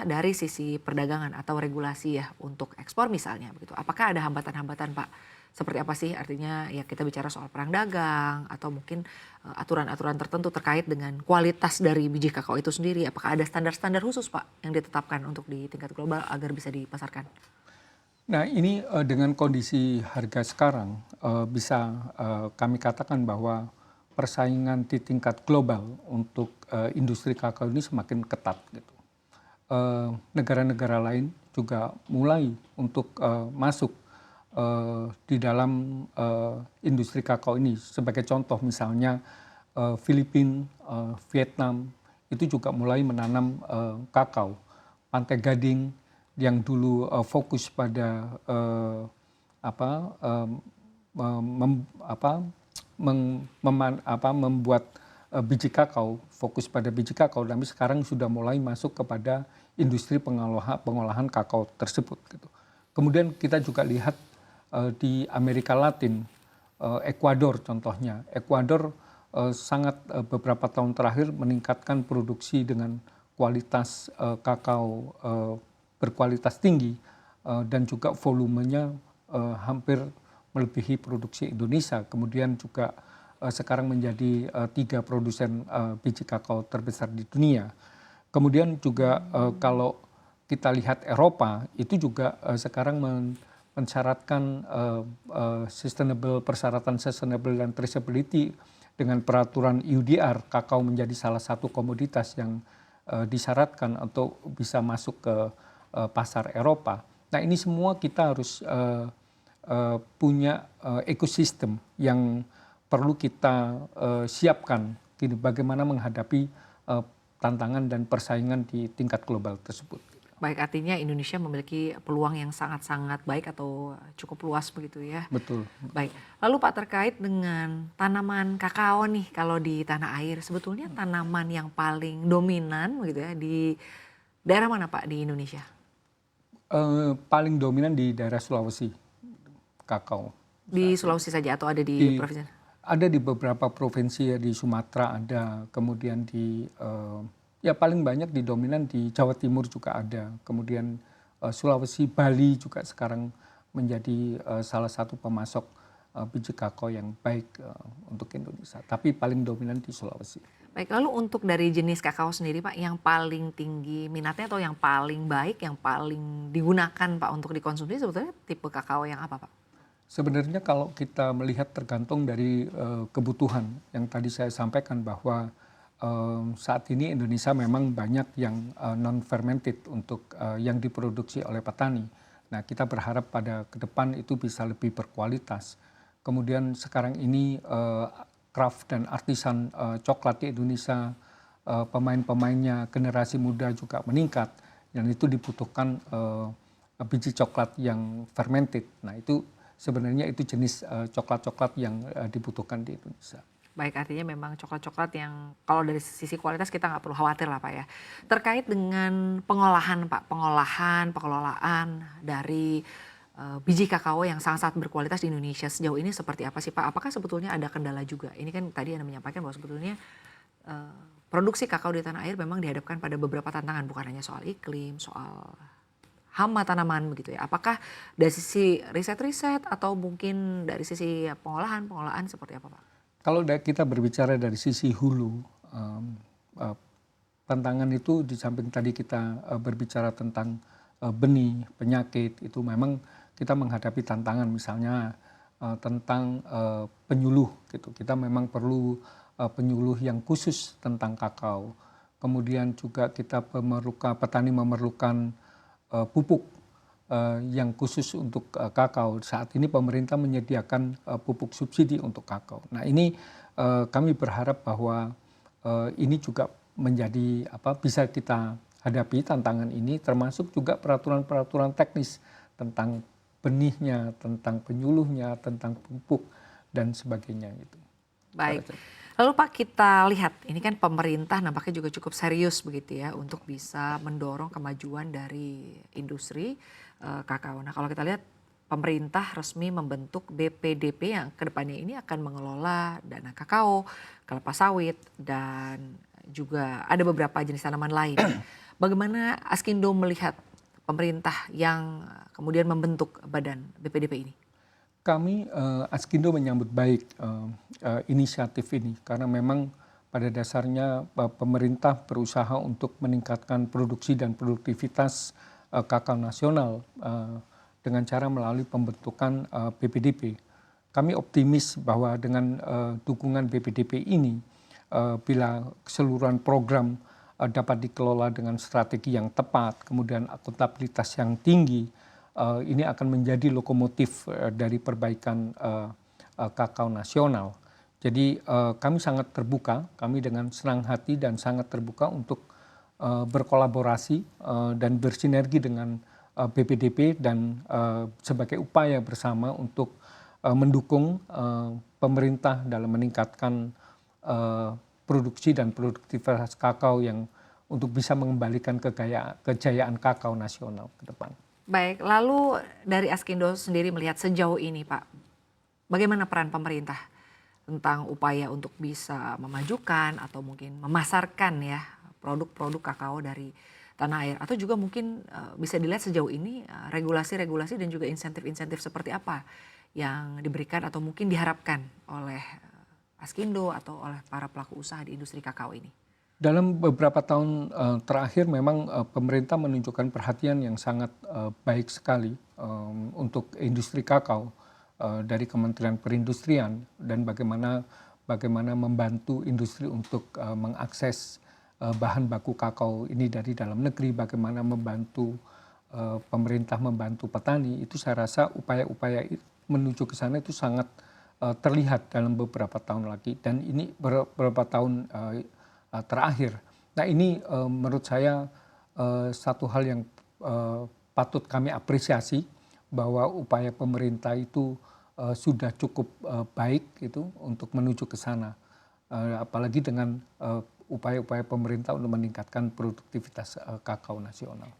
dari sisi perdagangan atau regulasi ya untuk ekspor misalnya begitu. Apakah ada hambatan-hambatan Pak? Seperti apa sih artinya ya kita bicara soal perang dagang atau mungkin aturan-aturan tertentu terkait dengan kualitas dari biji kakao itu sendiri. Apakah ada standar-standar khusus Pak yang ditetapkan untuk di tingkat global agar bisa dipasarkan? Nah ini dengan kondisi harga sekarang bisa kami katakan bahwa persaingan di tingkat global untuk industri kakao ini semakin ketat gitu. Negara-negara lain juga mulai untuk masuk di dalam industri kakao ini. Sebagai contoh misalnya Filipina, Vietnam itu juga mulai menanam kakao. Pantai Gading yang dulu fokus pada membuat biji kakao, fokus pada biji kakao, tapi sekarang sudah mulai masuk kepada industri pengolahan kakao tersebut. Gitu. Kemudian kita juga lihat di Amerika Latin, Ekuador contohnya. Ekuador sangat beberapa tahun terakhir meningkatkan produksi dengan kualitas kakao berkualitas tinggi dan juga volumenya hampir melebihi produksi Indonesia. Kemudian juga sekarang menjadi 3 produsen biji kakao terbesar di dunia. Kemudian juga kalau kita lihat Eropa itu juga sekarang mensyaratkan persyaratan sustainable dan traceability dengan peraturan UDR, kakao menjadi salah satu komoditas yang disyaratkan untuk bisa masuk ke pasar Eropa. Nah ini semua kita harus punya ekosistem yang perlu kita siapkan bagaimana menghadapi tantangan dan persaingan di tingkat global tersebut. Baik, artinya Indonesia memiliki peluang yang sangat-sangat baik atau cukup luas begitu ya. Betul. Baik, lalu Pak terkait dengan tanaman kakao nih kalau di tanah air, sebetulnya tanaman yang paling dominan gitu ya di daerah mana Pak di Indonesia? Paling dominan di daerah Sulawesi, kakao. Di Sulawesi saja atau ada di provinsi? Ada di beberapa provinsi ya, di Sumatera ada, kemudian di ya paling banyak dominan di Jawa Timur juga ada, kemudian Sulawesi, Bali juga sekarang menjadi salah satu pemasok biji kakao yang baik untuk Indonesia, tapi paling dominan di Sulawesi. Baik, lalu untuk dari jenis kakao sendiri Pak, yang paling tinggi minatnya atau yang paling baik, yang paling digunakan Pak untuk dikonsumsi sebetulnya tipe kakao yang apa Pak? Sebenarnya kalau kita melihat tergantung dari kebutuhan yang tadi saya sampaikan bahwa saat ini Indonesia memang banyak yang non-fermented untuk yang diproduksi oleh petani. Nah kita berharap pada ke depan itu bisa lebih berkualitas. Kemudian sekarang ini craft dan artisan coklat di Indonesia, pemain-pemainnya generasi muda juga meningkat. Dan itu dibutuhkan biji coklat yang fermented. Nah itu sebenarnya itu jenis coklat-coklat yang dibutuhkan di Indonesia. Baik, artinya memang coklat-coklat yang kalau dari sisi kualitas kita nggak perlu khawatir lah Pak ya. Terkait dengan pengolahan Pak, pengelolaan dari biji kakao yang sangat-sangat berkualitas di Indonesia sejauh ini seperti apa sih Pak? Apakah sebetulnya ada kendala juga? Ini kan tadi Anda menyampaikan bahwa sebetulnya produksi kakao di tanah air memang dihadapkan pada beberapa tantangan, bukan hanya soal iklim, soal hama tanaman begitu ya. Apakah dari sisi riset-riset atau mungkin dari sisi pengolahan seperti apa Pak? Kalau kita berbicara dari sisi hulu, tantangan itu di samping tadi kita berbicara tentang benih, penyakit, itu memang kita menghadapi tantangan misalnya tentang penyuluh gitu. Kita memang perlu penyuluh yang khusus tentang kakao. Kemudian juga petani memerlukan pupuk yang khusus untuk kakao. Saat ini pemerintah menyediakan pupuk subsidi untuk kakao. Nah ini kami berharap bahwa ini juga menjadi bisa kita hadapi tantangan ini, termasuk juga peraturan-peraturan teknis tentang benihnya, tentang penyuluhnya, tentang pupuk dan sebagainya gitu. Baik. Lalu Pak kita lihat ini kan pemerintah nampaknya juga cukup serius begitu ya untuk bisa mendorong kemajuan dari industri kakao. Nah kalau kita lihat pemerintah resmi membentuk BPDP yang kedepannya ini akan mengelola dana kakao, kelapa sawit dan juga ada beberapa jenis tanaman lain. Bagaimana Askindo melihat pemerintah yang kemudian membentuk badan BPDP ini? Kami Askindo menyambut baik inisiatif ini karena memang pada dasarnya pemerintah berusaha untuk meningkatkan produksi dan produktivitas kakao nasional dengan cara melalui pembentukan BPDP. Kami optimis bahwa dengan dukungan BPDP ini, bila keseluruhan program dapat dikelola dengan strategi yang tepat, kemudian akuntabilitas yang tinggi, ini akan menjadi lokomotif dari perbaikan kakao nasional. Jadi kami sangat terbuka, kami dengan senang hati dan sangat terbuka untuk berkolaborasi dan bersinergi dengan BPDP dan sebagai upaya bersama untuk mendukung pemerintah dalam meningkatkan produksi dan produktivitas kakao yang untuk bisa mengembalikan kejayaan kakao nasional ke depan. Baik, lalu dari Askindo sendiri melihat sejauh ini Pak, bagaimana peran pemerintah tentang upaya untuk bisa memajukan atau mungkin memasarkan ya produk-produk kakao dari tanah air, atau juga mungkin bisa dilihat sejauh ini regulasi-regulasi dan juga insentif-insentif seperti apa yang diberikan atau mungkin diharapkan oleh Askindo atau oleh para pelaku usaha di industri kakao ini? Dalam beberapa tahun terakhir memang pemerintah menunjukkan perhatian yang sangat baik sekali untuk industri kakao dari Kementerian Perindustrian dan bagaimana membantu industri untuk mengakses bahan baku kakao ini dari dalam negeri, bagaimana membantu pemerintah membantu petani. Itu saya rasa upaya-upaya menuju ke sana itu sangat terlihat dalam beberapa tahun lagi, dan ini beberapa tahun terakhir. Nah ini menurut saya satu hal yang patut kami apresiasi, bahwa upaya pemerintah itu sudah cukup baik itu untuk menuju ke sana. Apalagi dengan upaya-upaya pemerintah untuk meningkatkan produktivitas kakao nasional.